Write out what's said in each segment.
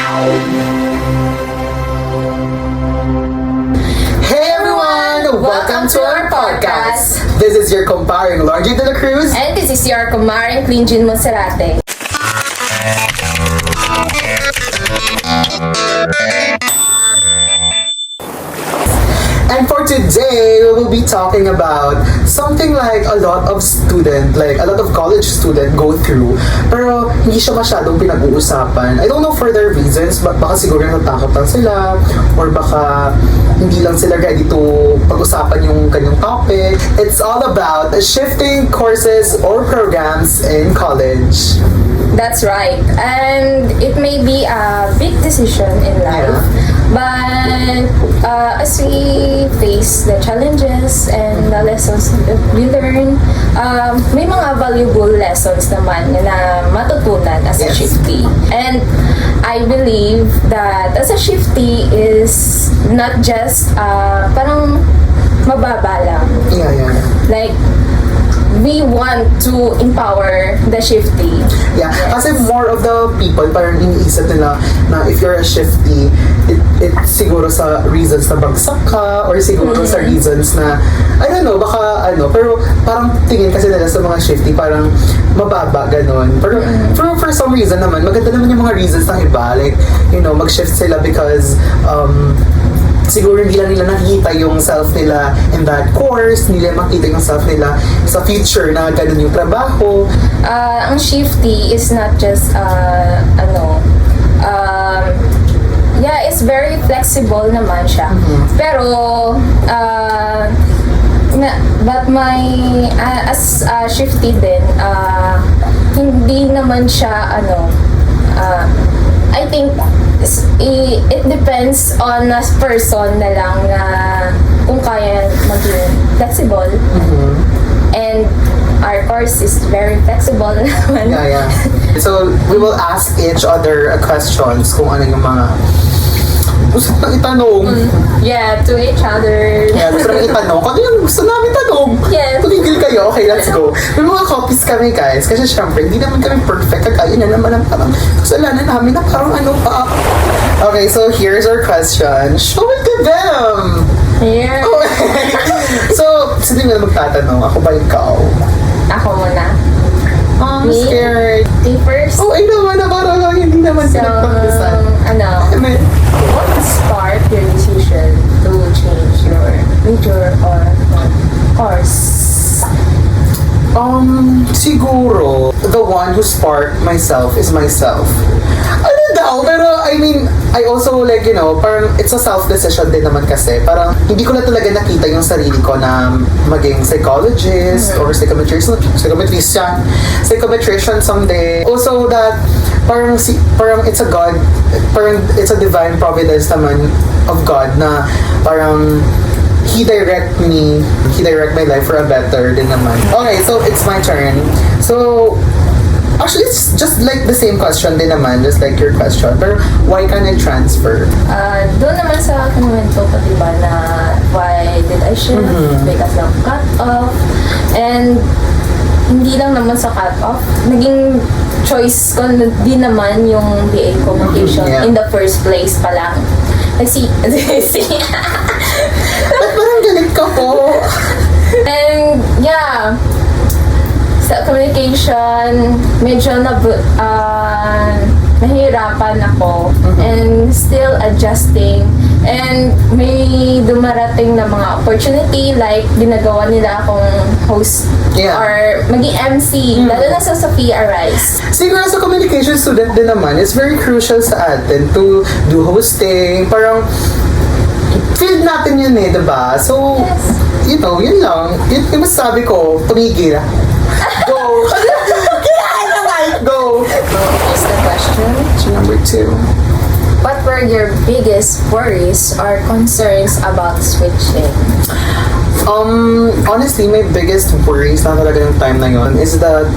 Hey everyone! Welcome to our podcast! This is your comparing Lorgie de la Cruz. And this is your kumaring Clean Monserrate. And for today, we will be talking about something like a lot of college student go through. Pero hindi siya masyadong pinag-uusapan. I don't know for their reasons, but baka siguro natatakot lang sila or baka hindi lang sila ready to pag-usapan yung kanyang topic. It's all about shifting courses or programs in college. That's right. And it may be a big decision in life. But as we face the challenges and the lessons that we learn, may mga valuable lessons naman na matutunan as a shifty. And I believe that as a shifty is not just parang mababa lang. Yeah. Like, we want to empower the shifty. Yeah, Yes. kasi more of the people parang iniisip nila na if you're a shifty, it siguro sa reasons na bagsak ka or siguro sa reasons na, I don't know, baka pero parang tingin kasi nila sa mga shifty parang mababa, ganon. Pero for some reason naman, maganda naman yung mga reasons ng iba, like, mag-shift sila because, siguro hindi lang nila nakikita yung self nila in that course, hindi nila makita yung self nila sa future na ganun yung trabaho. Ang shifty is not just it's very flexible naman siya. Pero but as shifty din, hindi naman siya I think it depends on a person na lang na kung kaya maging flexible. And our course is very flexible naman. Yeah. So, we will ask each other questions kung ano yung mga gusto namin itanong. Yeah, to each other. Yeah, gusto namin itanong. Kung ano yung gusto namin itanong. Yes. Tumigil kayo. Okay, let's go. May mga copies kami, guys. Kasi syempre, hindi naman kami perfect. Kaya na naman ang parang kasalanan namin na parang pa. Okay, so here's our question. Show it to them! Here. Okay. So, sino nga magtatanong? Ako ba ikaw? Ako muna. I'm Me? scared. Me first. Oh, ay naman na parang hindi naman So, pinagpagpisan. what sparked your decision to change your major or course? Siguro, the one who sparked myself is myself. Ano daw? Pero, I also parang it's a self-decision din naman kasi. Parang, hindi ko na talaga nakita yung sarili ko na maging psychologist or psychometrician someday. Also that, parang it's a divine providence naman of God na parang He direct my life for a better din naman. Okay, so it's my turn. So, actually, it's just like the same question din naman, just like your question. Pero, why can I transfer? Doon naman sa kinuwento ko, diba, na why did I shift? Because ng cut-off. And hindi lang naman sa cut-off, naging choice ko din naman yung BA Communication in the first place pa lang. Ba't parang galit ka po? And yeah, sa communication, medyo nahihirapan ako and still adjusting. And may dumarating na mga opportunity like ginagawa nila akong host or maging MC, lalo na sa Sophia Rice. Siguro sa communication student din naman, it's very crucial sa atin to do hosting. Parang, field natin yun diba? So, yun lang. Yung masasabi ko, tumigil. Go! Go! Is the question? Number 2. What were your biggest worries or concerns about switching? Honestly, my biggest worries na talaga yung time na yun is that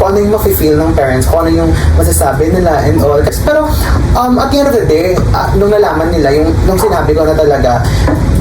kung ano yung mafe-feel ng parents, kung ano yung masasabi nila and all. Pero, at the end of the day, nung nalaman nila, yung sinabi ko na talaga,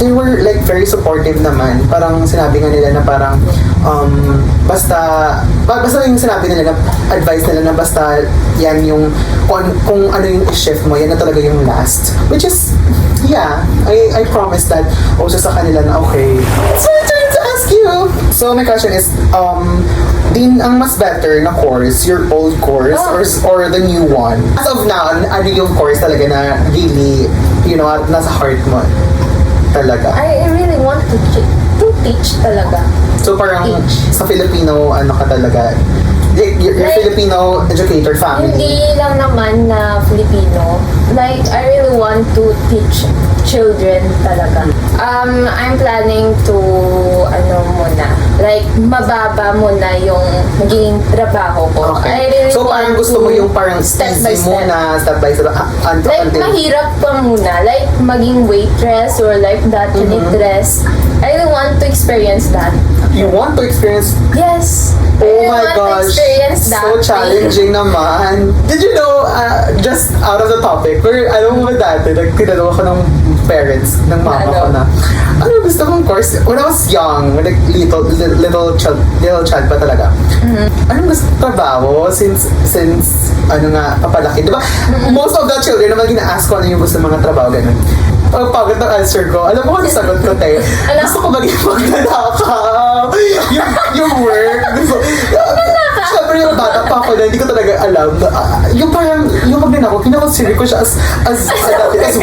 they were like very supportive naman. Parang sinabi nga nila na parang basta yung sinabi nila na advice nila na basta yan yung kung ano yung shift mo, yan na talaga yung last. Which is, yeah, I promise that also sa kanila na okay. So my turn to ask you. So my question is, din ang mas better na course, your old course or the new one? As of now, ano yung course talaga na really, you know, nasa heart mo talaga? I really want to teach talaga. So parang Teach. sa Filipino, ano ka talaga? You're Like, Filipino educator family. Hindi lang naman na Filipino. Like, I really want to teach children talaga. I'm planning to, like, mababa muna yung magiging trabaho ko. I Okay. really So want parang gusto to mo yung parang step by easy step. muna, step by step, Like, mahirap pa muna. Like, maging waitress or like that, janitress. I really want to experience that. You want to experience. Yes. I Oh really my want to gosh, experience that. so challenging naman. Did you know, just out of the topic, where alam mo ba dati, tinanong ako ng parents, ng mama ko na, ano gusto mong course? When I was young, like little child pa talaga. Anong gusto trabaho since ano nga, papalaki? Diba? Most of the children naman gina-ask ko ano yung gusto ng mga trabaho, ganun. Ang pagod ng answer ko. Alam mo kung sagot ko, te? Gusto ko maging magnanakaw. Yung work. Siyempre yung bata pa ako na hindi ko talaga alam. Yung parang, yung magnanakaw, kinakonsider ko siya as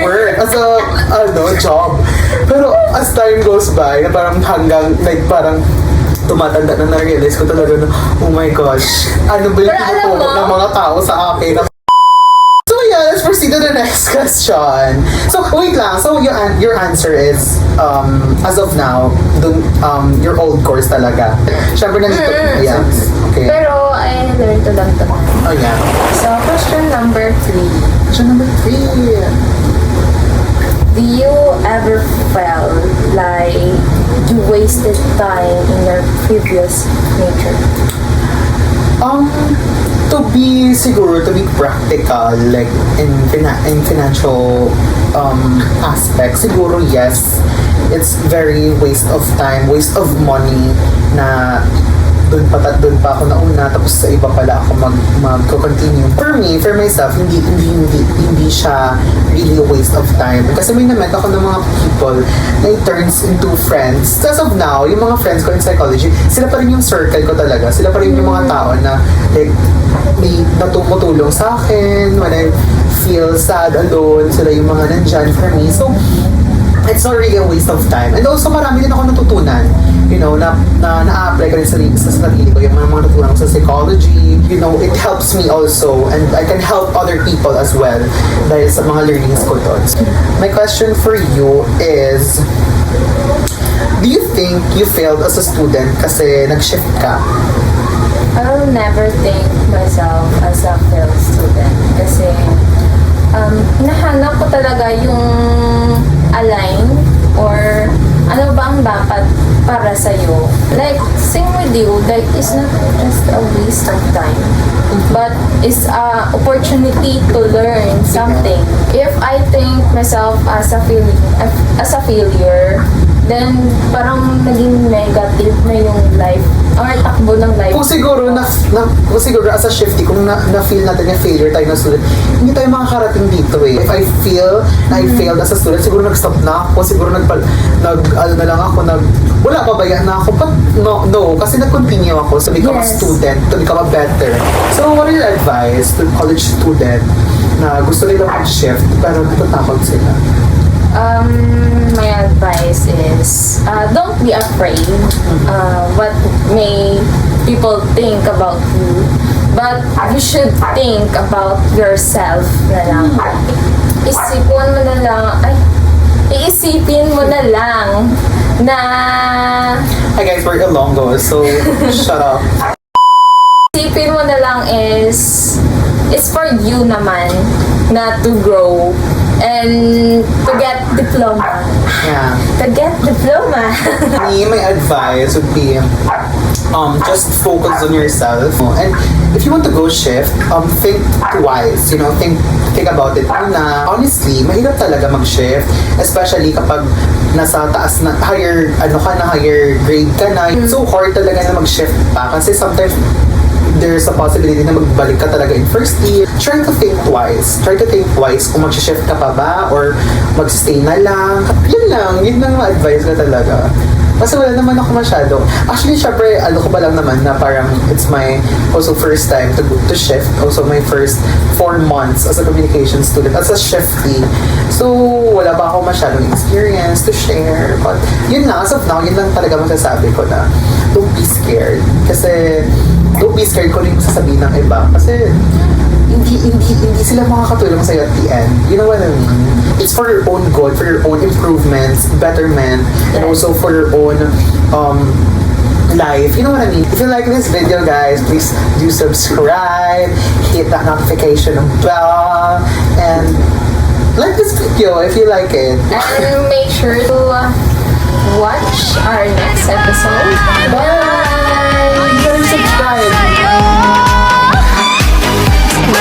work, as a job. Pero as time goes by, na parang hanggang, like parang, tumatanda na na-realize ko talaga na, oh my gosh, ano ba yung Pero alam tinutulog mo- ng mga tao sa akin? So yeah, let's proceed to the next question. So wait lang. So your answer is as of now, your old course talaga. Syempre nandito. Yeah. Okay. Pero I learned to lang to. Oh yeah. So, question number 3. Question number 3. Do you ever felt like you wasted time in your previous major? To be practical, like in financial aspects, siguro yes, it's very waste of time, waste of money na doon pa ako nauna tapos sa iba pala ako mag-continue. For me, for myself, hindi siya really a waste of time. Kasi may na-met ako ng mga people na it turns into friends. As of now, yung mga friends ko in psychology, sila pa rin yung circle ko talaga. Sila pa rin yung mga tao na like, may natutulong sa akin when I feel sad, alone. Sila yung mga nandyan for me. So, it's not really a waste of time. And also, marami din ako natutunan. You know, na-apply ko rin sa sarili ko. Yung mga natutunan ko sa psychology. You know, it helps me also. And I can help other people as well dahil sa mga learnings ko doon. My question for you is, do you think you failed as a student kasi nag-shift ka? I will never think myself as a failed student kasi hinahanap ko talaga yung align or ano ba ang dapat para sa'yo. Like, same with you, like, it's not just a waste of time, but it's a opportunity to learn something. If I think myself as a failure, then parang naging negative na yung life or takbo ng life. Kung siguro as a shifty, kung na-feel natin na failure tayo na student, hindi tayo makakarating dito eh. If I feel na I failed as a student, siguro nag-stop na ako, siguro wala pabayaan na ako, but no, kasi nag-continue ako to become a Yes. student, to become a better. So what are your advice to college student na gusto nila mag-shift pero natatakot sila? My advice is don't be afraid what may people think about you, but you should think about yourself na lang. Iisipin mo na lang na Hi guys, we're Ilonggo, so shut up. isipin mo na lang is it's for you naman na to grow and to get diploma. Yeah. To get diploma. Me, my advice would be just focus on yourself and if you want to go shift, think twice, you know, think about it. Una, honestly, mahirap talaga mag-shift, especially kapag nasa taas na, higher grade ka na. It's so hard talaga na mag-shift pa kasi sometimes there's a possibility na magbalik ka talaga in first year. Try to think twice. Try to think twice kung mag-shift ka pa ba or mag-stay na lang. Yun lang ma-advise ko talaga. Kasi wala naman ako masyado. Actually, syempre, ko pa lang naman na parang it's my also first time to shift. Also my first 4 months as a communication student, as a shifty. So, wala pa ako masyadong experience to share. But, yun na, as of now, yun lang talaga masasabi ko na don't be scared. Kasi, don't be scared kung ano yung sasabihin ng iba. Kasi, hindi sila makakatulong sa'yo at the end. You know what I mean? It's for your own good, for your own improvements, betterment, and also for your own life. You know what I mean? If you like this video, guys, please do subscribe, hit that notification bell, and like this video if you like it. And make sure to watch our next episode. Bye! You gotta subscribe.